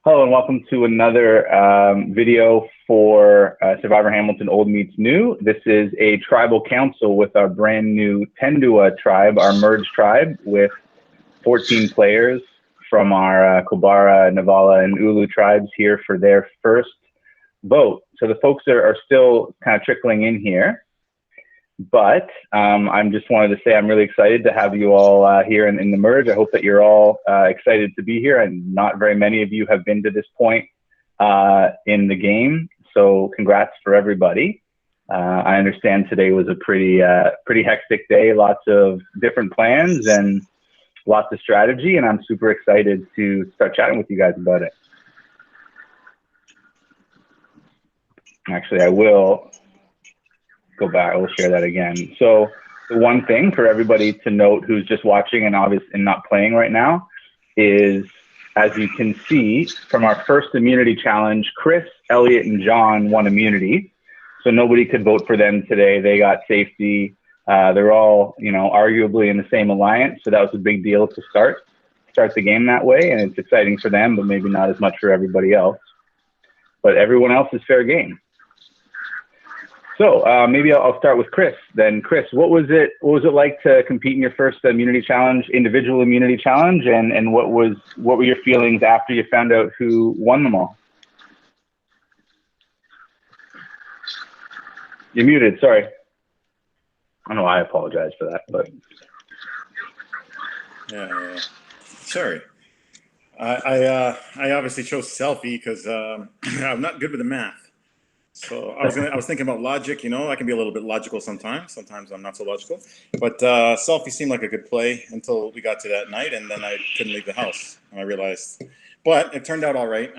Hello and welcome to another video for Survivor Hamilton Old Meets New. This is a tribal council with our brand new Tendua tribe, our merged tribe with 14 players from our Kobara, Navala, and Ulu tribes here for their first vote. So the folks are still kind of trickling in here. But I'm just wanted to say I'm really excited to have you all here in the merge. I hope that you're all excited to be here, and not very many of you have been to this point in the game. So congrats for everybody. I understand today was a pretty hectic day, lots of different plans and lots of strategy, and I'm super excited to start chatting with you guys about it. Actually, I will go back. I will share that again. So the one thing for everybody to note who's just watching and obviously not playing right now is, as you can see from our first immunity challenge, Chris, Elliot, and John won immunity. So nobody could vote for them today. They got safety. They're all, arguably in the same alliance. So that was a big deal to start the game that way. And it's exciting for them, but maybe not as much for everybody else. But everyone else is fair game. So maybe I'll start with Chris. Then, Chris, what was it like to compete in your first immunity challenge, individual immunity challenge, and what were your feelings after you found out who won them all? You're muted. Sorry. I don't know. I apologize for that, but yeah. Sorry. I obviously chose selfie because I'm not good with the math. So I was thinking about logic. I can be a little bit logical sometimes. Sometimes I'm not so logical. But selfie seemed like a good play until we got to that night, and then I couldn't leave the house. And I realized, but it turned out all right.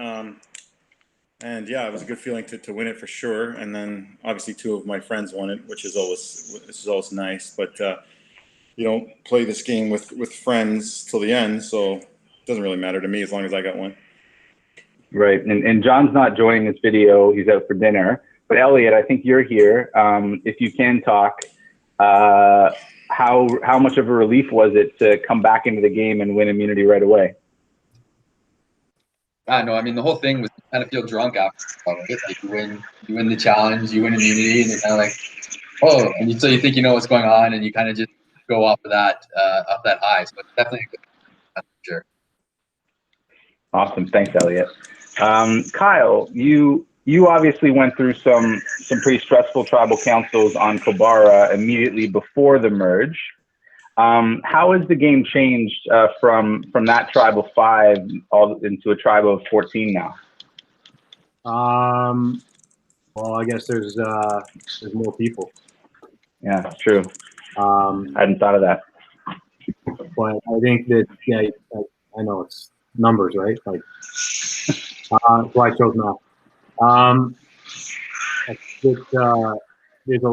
And yeah, it was a good feeling to win it for sure. And then obviously two of my friends won it, which is always nice. But you don't play this game with friends till the end, so it doesn't really matter to me as long as I got one. Right, and John's not joining this video. He's out for dinner. But Elliot, I think you're here. If you can talk, how much of a relief was it to come back into the game and win immunity right away? No, I mean, the whole thing was kind of feel drunk after. Like you win the challenge, you win immunity, and you're kind of like, oh, and so you think you know what's going on, and you kind of just go off of that high. So it's definitely a good, for sure. Awesome, thanks, Elliot. Kyle, you obviously went through some pretty stressful tribal councils on Kobara immediately before the merge. How has the game changed from that tribe of 5 all into a tribe of 14 now? Well, I guess there's more people. Yeah, that's true. I hadn't thought of that. But I think that I know it's numbers, right? Like, so I chose math. I think there's a. I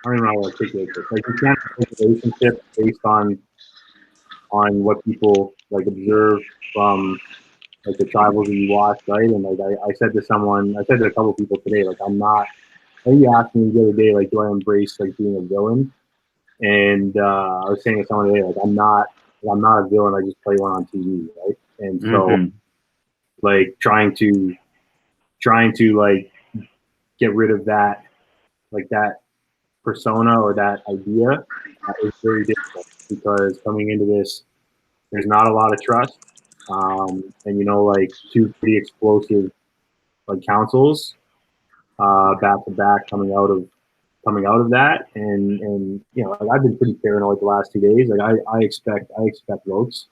don't even know how to articulate this. Like, you can't make a relationship based on what people like observe from like the tribals that you watch, right? And like I said to a couple of people today, like I'm not. I think you asked me the other day, like, do I embrace like being a villain? And I was saying to someone today, like I'm not a villain. I just play one on TV, right? And so, like trying to like get rid of that, like that persona or that idea is very difficult because coming into this, there's not a lot of trust, and like two pretty explosive like councils back to back coming out of that, and like I've been pretty paranoid the last 2 days. Like I expect votes.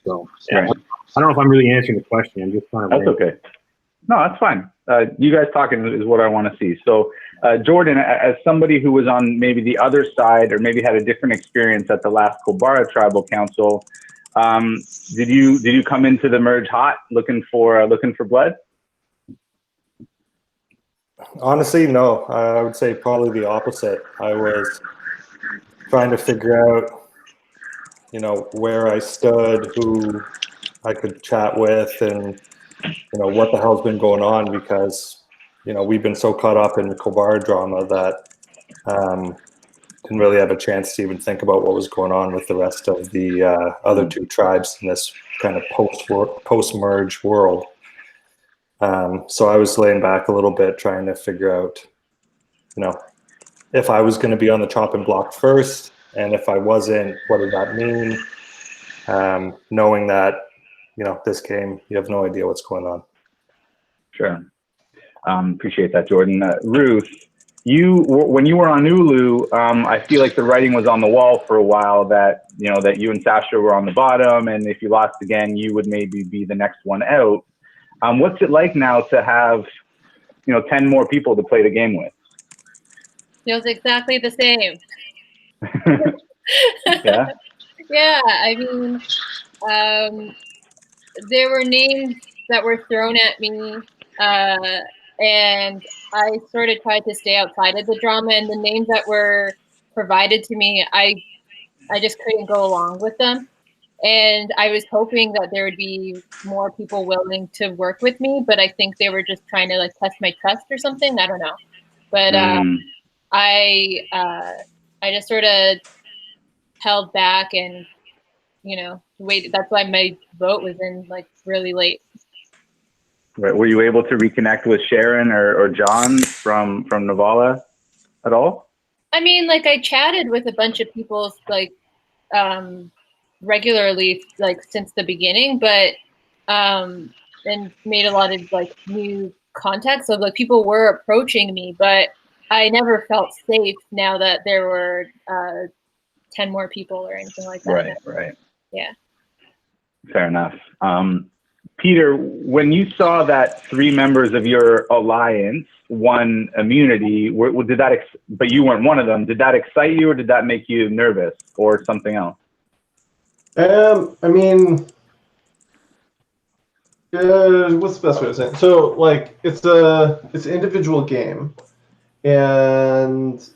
So yeah, Right. I don't know if I'm really answering the question. I'm just kind of. That's okay. No, that's fine. You guys talking is what I want to see. So, Jordan, as somebody who was on maybe the other side or maybe had a different experience at the last Kobara Tribal Council, did you come into the merge hot, looking for blood? Honestly, no. I would say probably the opposite. I was trying to figure out, where I stood, who I could chat with, and what the hell's been going on, because we've been so caught up in the Kobara drama that didn't really have a chance to even think about what was going on with the rest of the other two tribes in this kind of post-merge world. So I was laying back a little bit, trying to figure out, if I was going to be on the chopping block first, and if I wasn't, what did that mean? Knowing that, this game, you have no idea what's going on. Sure. Appreciate that, Jordan. Ruth, when you were on Ulu, I feel like the writing was on the wall for a while that you and Sasha were on the bottom, and if you lost again, you would maybe be the next one out. What's it like now to have 10 more people to play the game with? Feels exactly the same. Yeah. Yeah, I mean, there were names that were thrown at me, and I sort of tried to stay outside of the drama, and the names that were provided to me, I just couldn't go along with them. And I was hoping that there would be more people willing to work with me, but I think they were just trying to test my trust or something. I don't know. But I just sort of held back and waited. That's why my vote was in really late. Right. Were you able to reconnect with Sharon or John from Navala at all? I mean, I chatted with a bunch of people regularly since the beginning, but and made a lot of new contacts. So people were approaching me, but I never felt safe now that there were 10 more people or anything like that. Right. Yeah. Fair enough. Peter, when you saw that 3 members of your alliance won immunity, but you weren't one of them, did that excite you or did that make you nervous or something else? I mean, what's the best way to say it? So, it's an individual game, and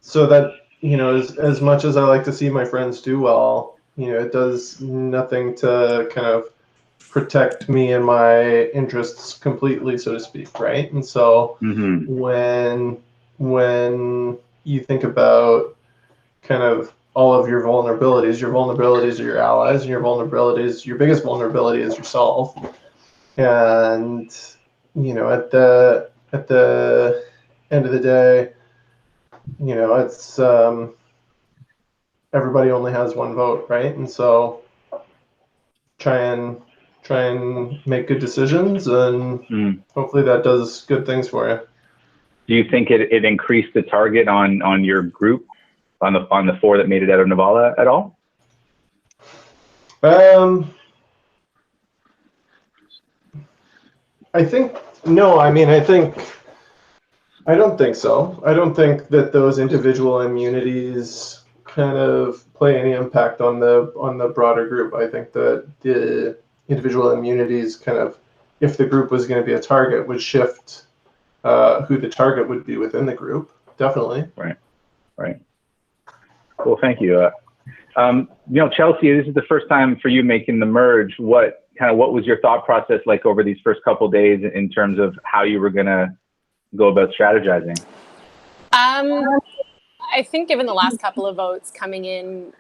so that as much as I like to see my friends do well, it does nothing to kind of protect me and my interests completely, so to speak, right? And so when you think about kind of all of your vulnerabilities are your allies, and your biggest vulnerability is yourself. And at the end of the day, it's everybody only has one vote, right? And so try and make good decisions, and hopefully that does good things for you. Do you think it increased the target on your group, on the 4 that made it out of Navala at all? I think no. I mean, I don't think so. I don't think that those individual immunities kind of play any impact on the broader group. I think that the individual immunities kind of, if the group was going to be a target, would shift who the target would be within the group. Definitely. Right. Cool. Thank you. Chelsea, this is the first time for you making the merge. What was your thought process like over these first couple of days in terms of how you were going to go about strategizing? I think given the last couple of votes coming in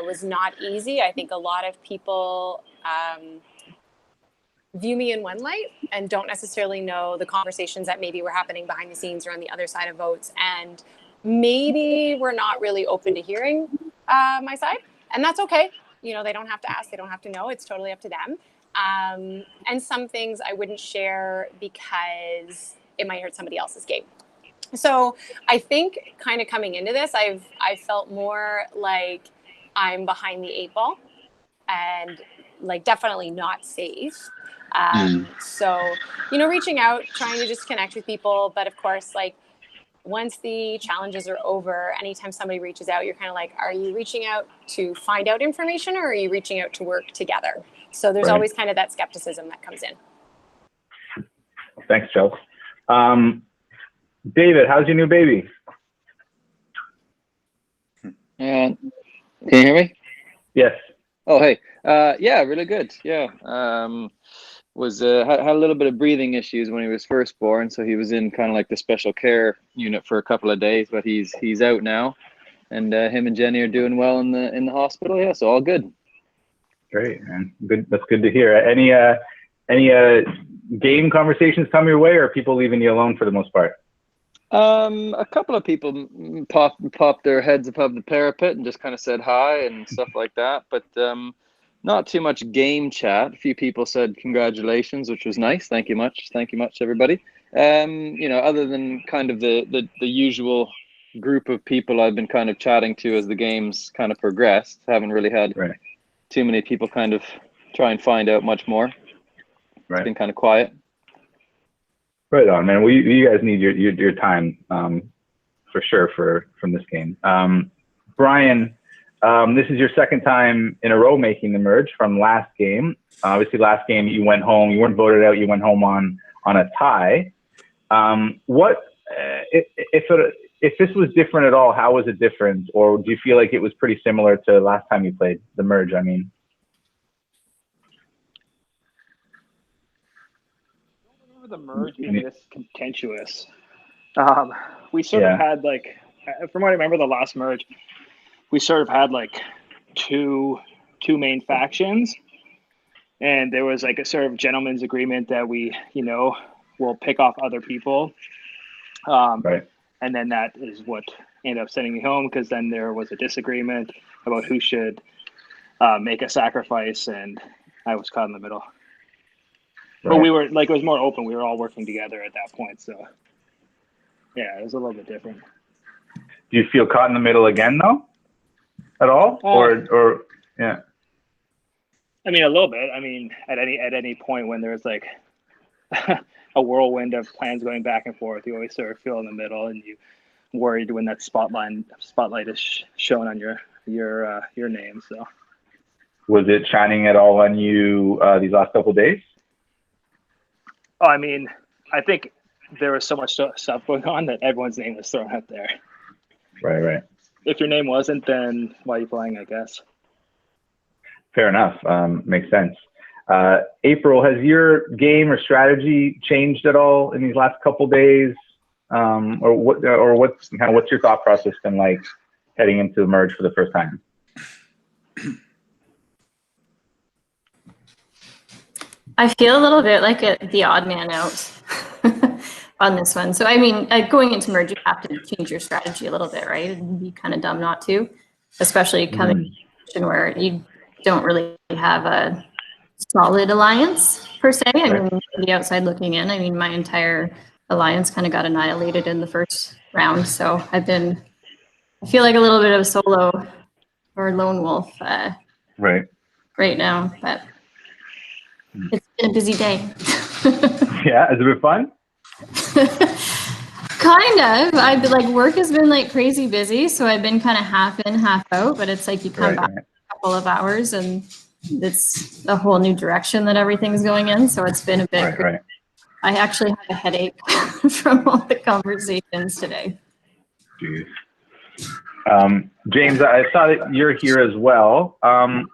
was not easy. I think a lot of people view me in one light and don't necessarily know the conversations that maybe were happening behind the scenes or on the other side of votes, and maybe we're not really open to hearing my side, and that's okay. They don't have to ask, they don't have to know. It's totally up to them. And some things I wouldn't share because it might hurt somebody else's game. So I think kind of coming into this, I felt more like I'm behind the 8 ball and definitely not safe. So, reaching out, trying to just connect with people. But of course, once the challenges are over, anytime somebody reaches out, you're kind of like, are you reaching out to find out information or are you reaching out to work together? So there's always kind of that skepticism that comes in. Thanks, Chelsea. David, how's your new baby? Can you hear me? Yes. Oh, hey. Yeah, really good. Yeah. Had a little bit of breathing issues when he was first born, so he was in kind of the special care unit for a couple of days, but he's out now. and him and Jenny are doing well in the hospital. Yeah, so all good. Great, man. Good. That's good to hear. Any game conversations come your way, or are people leaving you alone for the most part? A couple of people popped their heads above the parapet and just kind of said hi and stuff like that, but not too much game chat. A few people said congratulations, which was nice. Thank you much, everybody. Other than kind of the usual group of people I've been kind of chatting to as the games kind of progressed, haven't really had too many people kind of try and find out much more. It's been kind of quiet. Right on, man. Well, you guys need your time for sure from this game. Brian, this is your second time in a row making the merge from last game. Obviously, last game you went home. You weren't voted out. You went home on a tie. If this was different at all, how was it different? Or do you feel like it was pretty similar to last time you played the merge? I mean. The merge being this contentious. We sort of had like, from what I remember, the last merge, we sort of had like two main factions, and there was like a sort of gentleman's agreement that we, will pick off other people. And then that is what ended up sending me home, because then there was a disagreement about who should make a sacrifice, and I was caught in the middle. But we were like, it was more open. We were all working together at that point. So yeah, it was a little bit different. Do you feel caught in the middle again though? At all? Or yeah. I mean, a little bit. I mean, at any point when there's like a whirlwind of plans going back and forth, you always sort of feel in the middle, and you worried when that spotlight is shown on your name. So was it shining at all on you these last couple of days? Oh, I mean, I think there was so much stuff going on that everyone's name was thrown out there. Right. If your name wasn't, then why are you playing, I guess? Fair enough. Makes sense. April, has your game or strategy changed at all in these last couple days? What's your thought process been like heading into the merge for the first time? I feel a little bit like the odd man out on this one. So, I mean, going into merge, you have to change your strategy a little bit, right? It'd be kind of dumb not to, especially coming in a position where you don't really have a solid alliance per se. I mean, from the outside looking in, I mean, my entire alliance kind of got annihilated in the first round. So I feel like a little bit of a solo or lone wolf right now, but it's been a busy day. Yeah, has it been fun? Kind of. I've been like, work has been like crazy busy, so I've been kind of half in, half out, but it's like you come back a couple of hours and it's a whole new direction that everything's going in. So it's been a bit crazy. I actually have a headache from all the conversations today. Jeez. James, I saw that you're here as well.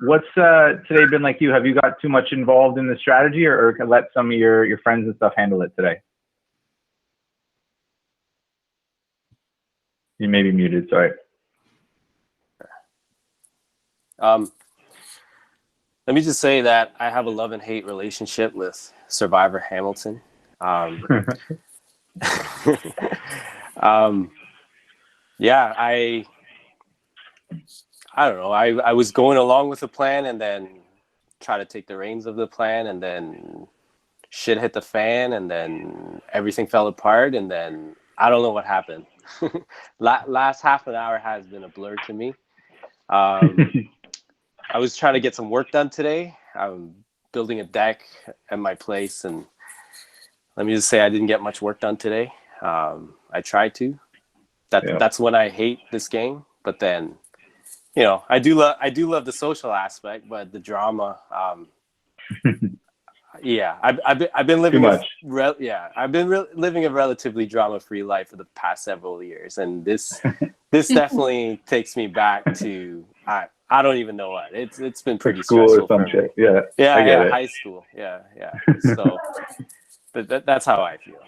What's today been like you? Have you got too much involved in the strategy, or let some of your friends and stuff handle it today? You may be muted, sorry. Let me just say that I have a love and hate relationship with Survivor Hamilton. Yeah, I don't know. I was going along with the plan and then try to take the reins of the plan, and then shit hit the fan, and then everything fell apart, and then I don't know what happened. Last half an hour has been a blur to me. I was trying to get some work done today. I'm building a deck at my place, and let me just say I didn't get much work done today. I tried to. That's when I hate this game. But then, I do love the social aspect, but the drama. Yeah, I've been living living a relatively drama-free life for the past several years, and this definitely takes me back to I don't even know what it's been pretty stressful for me. Yeah, high school. Yeah. So that's how I feel.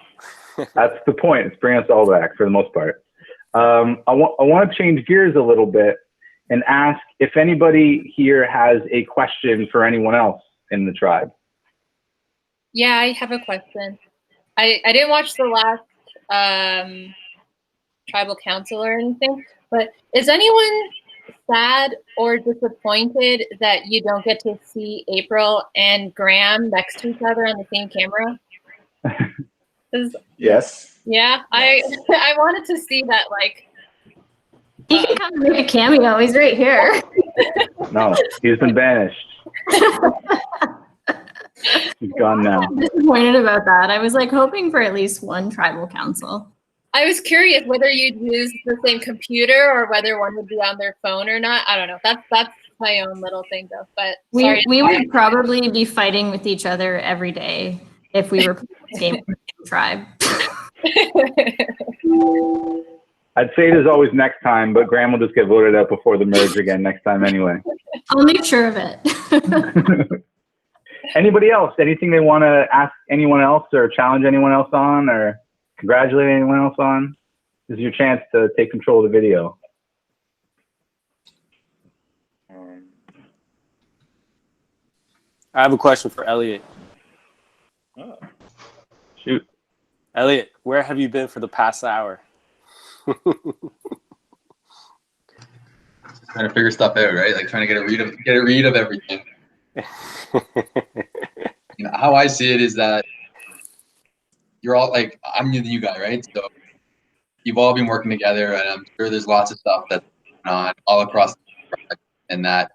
That's the point. It's bringing us all back for the most part. I want to change gears a little bit and ask if anybody here has a question for anyone else in the tribe. Yeah, I have a question. I didn't watch the last tribal council or anything, but is anyone sad or disappointed that you don't get to see April and Graham next to each other on the same camera? Yes. Yeah, Yes. I wanted to see that, like. He can come and make a cameo. He's right here. No, he's been banished. He's gone now. I'm disappointed about that. I was like hoping for at least one tribal council. I was curious whether you'd use the same computer or whether one would be on their phone or not. I don't know. That's my own little thing though. But we would probably be fighting with each other every day if we were playing this game with the tribe. I'd say there's always next time, but Graham will just get voted out before the merge again next time anyway. I'll make sure of it. Anybody else? Anything they want to ask anyone else or challenge anyone else on or congratulate anyone else on? This is your chance to take control of the video. I have a question for Elliot. Oh. Shoot. Elliot, where have you been for the past hour? Trying to figure stuff out, right? Like trying to get a read of everything. How I see it is that you're all like, I'm the new guy, right? So you've all been working together, and I'm sure there's lots of stuff that's going on all across the project, and that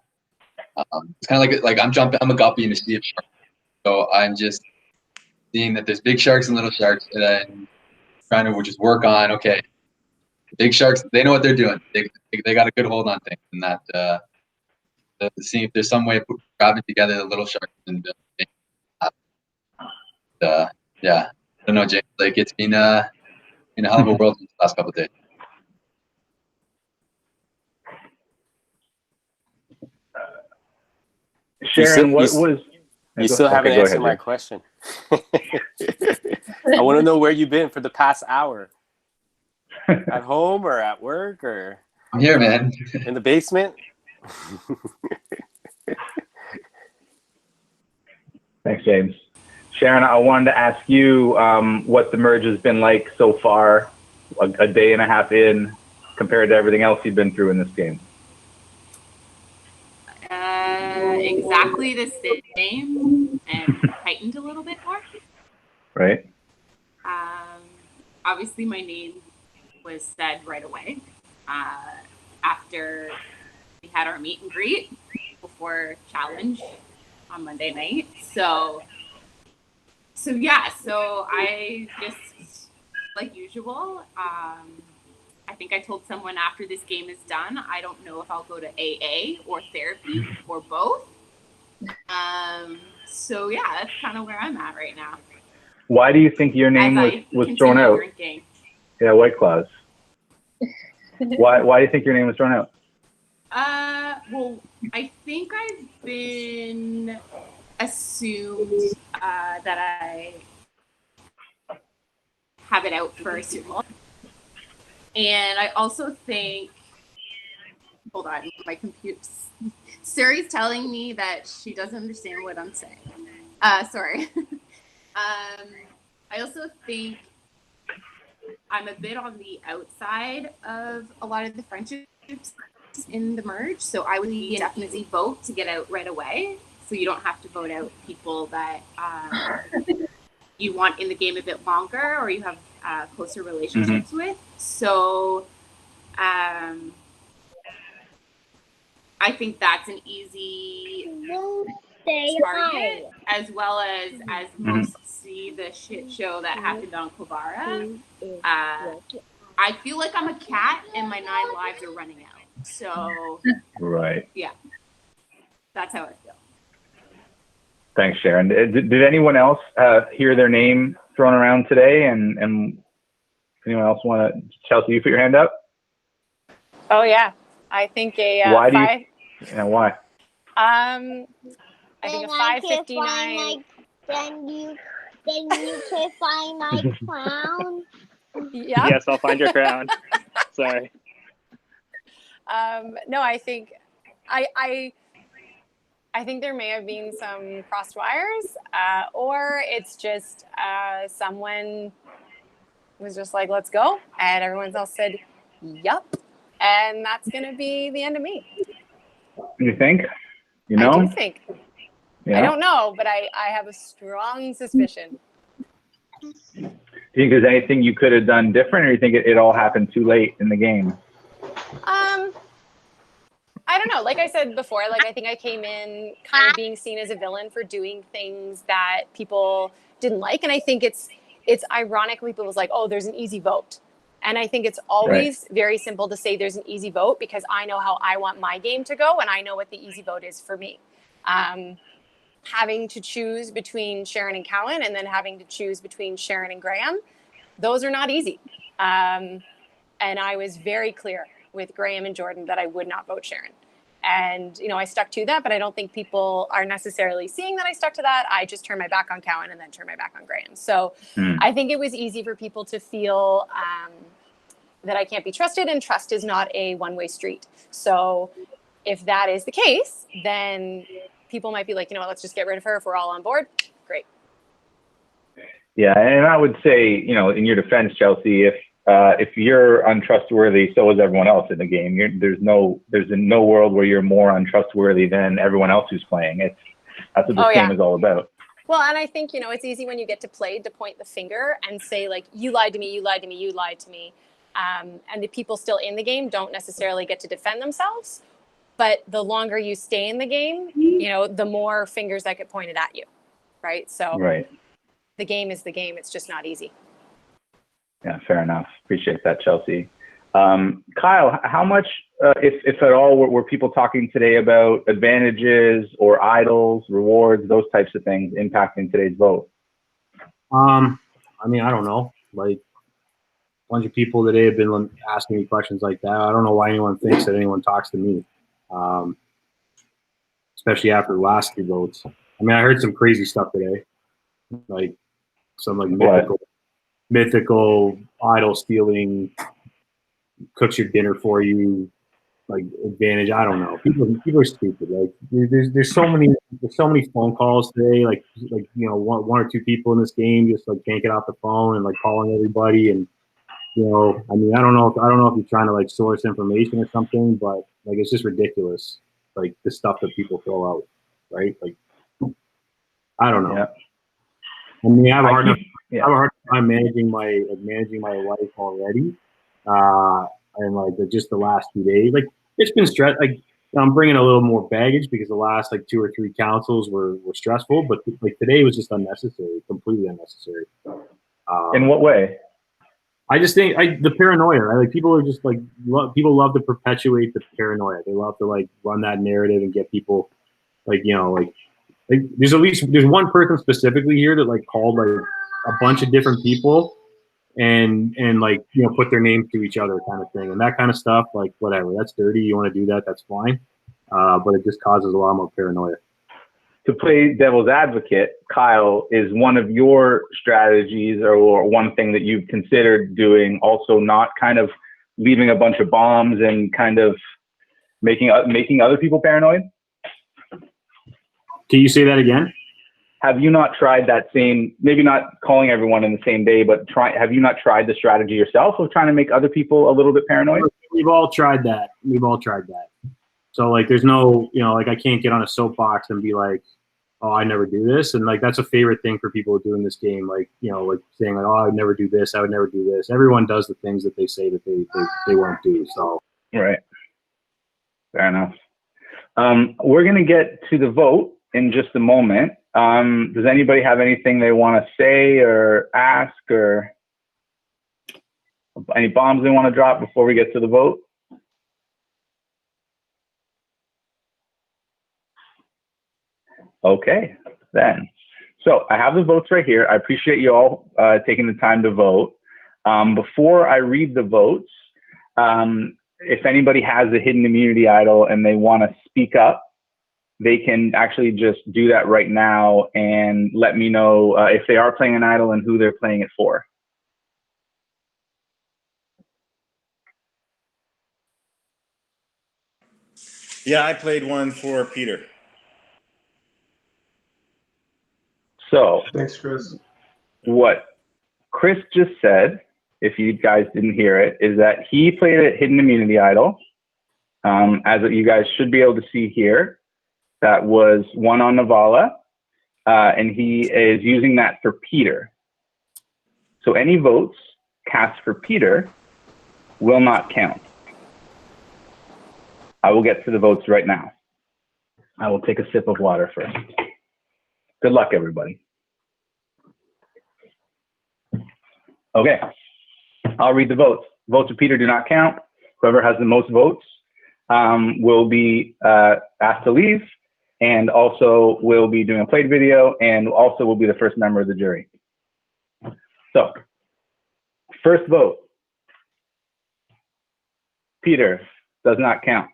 it's kind of like I'm a guppy in a sea of sharks. So I'm just seeing that there's big sharks and little sharks, and then trying to just work on, okay, the big sharks, they know what they're doing. They got a good hold on things, and that seeing if there's some way of grabbing together the little sharks and yeah, I don't know, James. Like it's been a hell of a world these last couple of days. Sharon, you still haven't answered my question. I want to know where you've been for the past hour. At home or at work or? I'm here, man. In the basement? Thanks, James. Sharon, I wanted to ask you what the merge has been like so far, a day and a half in, compared to everything else you've been through in this game. Exactly the same and heightened a little bit more. Right. Obviously, my name was said right away after we had our meet and greet before challenge on Monday night. So I just, like usual, I think I told someone after this game is done, I don't know if I'll go to AA or therapy or both. So yeah, that's kind of where I'm at right now. Why do you think your name was thrown out? Drinking. Yeah, White Claws. Why do you think your name was thrown out? Well, I think I've been assumed that I have it out for a certain long. And I also think, hold on, my computer. Suri's telling me that she doesn't understand what I'm saying. Sorry. I also think I'm a bit on the outside of a lot of the friendships in the merge, so I would definitely vote to get out right away, so you don't have to vote out people that you want in the game a bit longer or you have closer relationships with. So I think that's an easy target, as well as most see the shit show that happened on Kobara. I feel like I'm a cat and my 9 lives are running out. So right. Yeah. That's how I feel. Thanks, Sharon. Did anyone else hear their name thrown around today? And anyone else want to? Chelsea, you put your hand up. Oh yeah, I think a why do five. Why? I think a 5:59. Then you can find my crown. Yeah. Yes, I'll find your crown. Sorry. No, I think I think there may have been some crossed wires, or it's just someone was just like, let's go. And everyone else said, yup. And that's going to be the end of me. You think? You I know? do think. Yeah. I don't know, but I have a strong suspicion. Do you think there's anything you could have done different, or you think it all happened too late in the game? I don't know. Like I said before, like I think I came in kind of being seen as a villain for doing things that people didn't like. And I think it's ironic when people's like, oh, there's an easy vote. And I think it's always very simple to say there's an easy vote because I know how I want my game to go and I know what the easy vote is for me. Having to choose between Sharon and Cowan and then having to choose between Sharon and Graham, those are not easy. And I was very clear with Graham and Jordan that I would not vote Sharon. And, you know, I stuck to that, but I don't think people are necessarily seeing that I stuck to that. I just turned my back on Cowan and then turned my back on Graham. So I think it was easy for people to feel that I can't be trusted, and trust is not a one-way street. So if that is the case, then people might be like, you know what, let's just get rid of her if we're all on board. Great. Yeah, and I would say, you know, in your defense, Chelsea, if you're untrustworthy, so is everyone else in the game. There's no world where you're more untrustworthy than everyone else who's playing. That's what this game is all about. Well, and I think, you know, it's easy when you get to play to point the finger and say, like, you lied to me, you lied to me, you lied to me. And the people still in the game don't necessarily get to defend themselves. But the longer you stay in the game, you know, the more fingers that get pointed at you, right? So the game is the game. It's just not easy. Yeah, fair enough. Appreciate that, Chelsea. Kyle, how much, if at all, were people talking today about advantages or idols, rewards, those types of things impacting today's vote? I mean, I don't know. Like, a bunch of people today have been asking me questions like that. I don't know why anyone thinks that anyone talks to me, especially after the last two votes. I mean, I heard some crazy stuff today, like some like mythical idol stealing, cooks your dinner for you, like advantage. I don't know. People are stupid. Like there's so many phone calls today. Like you know, one or two people in this game just like can't get off the phone and like calling everybody. And you know, I mean, I don't know if you're trying to like source information or something, but like it's just ridiculous. Like the stuff that people throw out, right? Like I don't know. Yeah. I mean, I have a hard time managing my life already, and like just the last few days, like it's been stress. Like I'm bringing a little more baggage because the last like 2 or 3 councils were stressful, but like today was just unnecessary, completely unnecessary. In what way? I just think the paranoia. Right? Like people are just like people love to perpetuate the paranoia. They love to like run that narrative and get people like you know like there's one person specifically here that like called like a bunch of different people and like you know put their names to each other kind of thing and that kind of stuff. Like whatever, that's dirty. You want to do that, that's fine. But it just causes a lot more paranoia. To play devil's advocate, Kyle, is one of your strategies or one thing that you've considered doing also not kind of leaving a bunch of bombs and kind of making other people paranoid? Can you say that again? Have you not tried that same, maybe not calling everyone in the same day, but have you not tried the strategy yourself of trying to make other people a little bit paranoid? We've all tried that. So like, there's no, you know, like I can't get on a soapbox and be like, oh, I never do this. And like, that's a favorite thing for people to do in this game. Like, you know, like saying like, oh, I would never do this. I would never do this. Everyone does the things that they say that they won't do. So. Right. Fair enough. We're going to get to the vote in just a moment. Does anybody have anything they want to say or ask or any bombs they want to drop before we get to the vote? Okay, then. So I have the votes right here. I appreciate you all taking the time to vote. Before I read the votes, if anybody has a hidden immunity idol and they want to speak up, they can actually just do that right now and let me know if they are playing an idol and who they're playing it for. Yeah, I played one for Peter. So Thanks, Chris. what Chris just said, if you guys didn't hear it, is that he played a Hidden Immunity Idol, as you guys should be able to see here. That was one on Navala, and he is using that for Peter. So any votes cast for Peter will not count. I will get to the votes right now. I will take a sip of water first. Good luck, everybody. Okay, I'll read the votes. Votes for Peter do not count. Whoever has the most votes will be asked to leave, and also will be doing a played video, and also will be the first member of the jury. So, first vote, Peter does not count.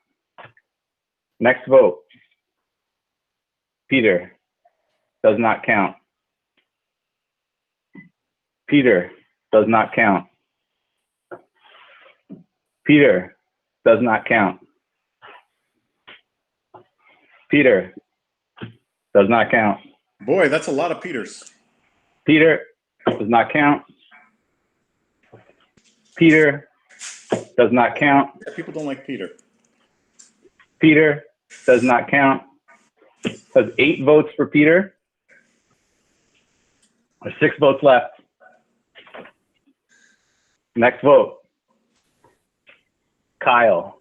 Next vote, Peter does not count. Peter does not count. Peter does not count. Peter does not count. Boy, that's a lot of Peters. Peter does not count. Peter does not count. Yeah, people don't like Peter. Peter does not count. That's 8 votes for Peter. There's 6 votes left. Next vote, Kyle.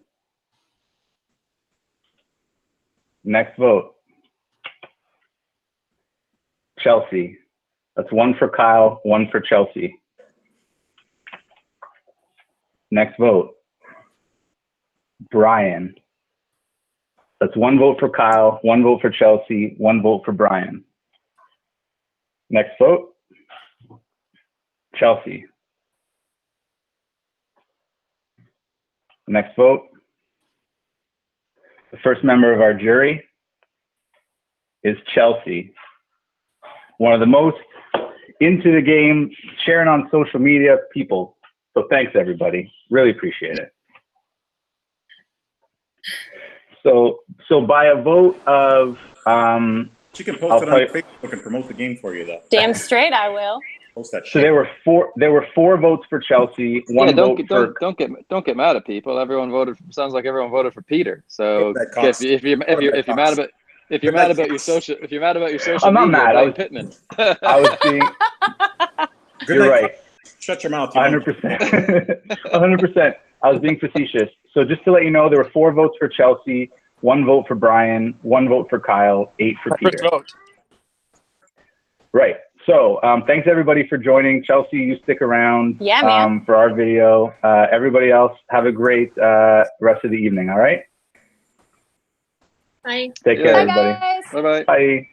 Next vote, Chelsea. That's 1 for Kyle, 1 for Chelsea. Next vote, Brian. That's 1 vote for Kyle, 1 vote for Chelsea, 1 vote for Brian. Next vote, Chelsea. Next vote, the first member of our jury is Chelsea. One of the most into the game, sharing on social media people. So thanks, everybody. Really appreciate it. So by a vote of She can post it on Facebook and promote the game for you, though. Damn straight, I will. Post that shit. So there were 4 votes for Chelsea, 1 vote for. Don't get mad at people. Everyone voted. Sounds like everyone voted for Peter. So if you're mad about your social I'm not media, mad. blame Pittman. I was being. You're right. Shut your mouth. 100%. 100%. I was being facetious. So just to let you know, there were 4 votes for Chelsea, 1 vote for Brian, 1 vote for Kyle, 8 for Peter. First vote. Right. So thanks everybody for joining. Chelsea, you stick around for our video. Everybody else, have a great rest of the evening. All right. Bye. Take care, everybody. Bye, guys. Bye-bye. Bye.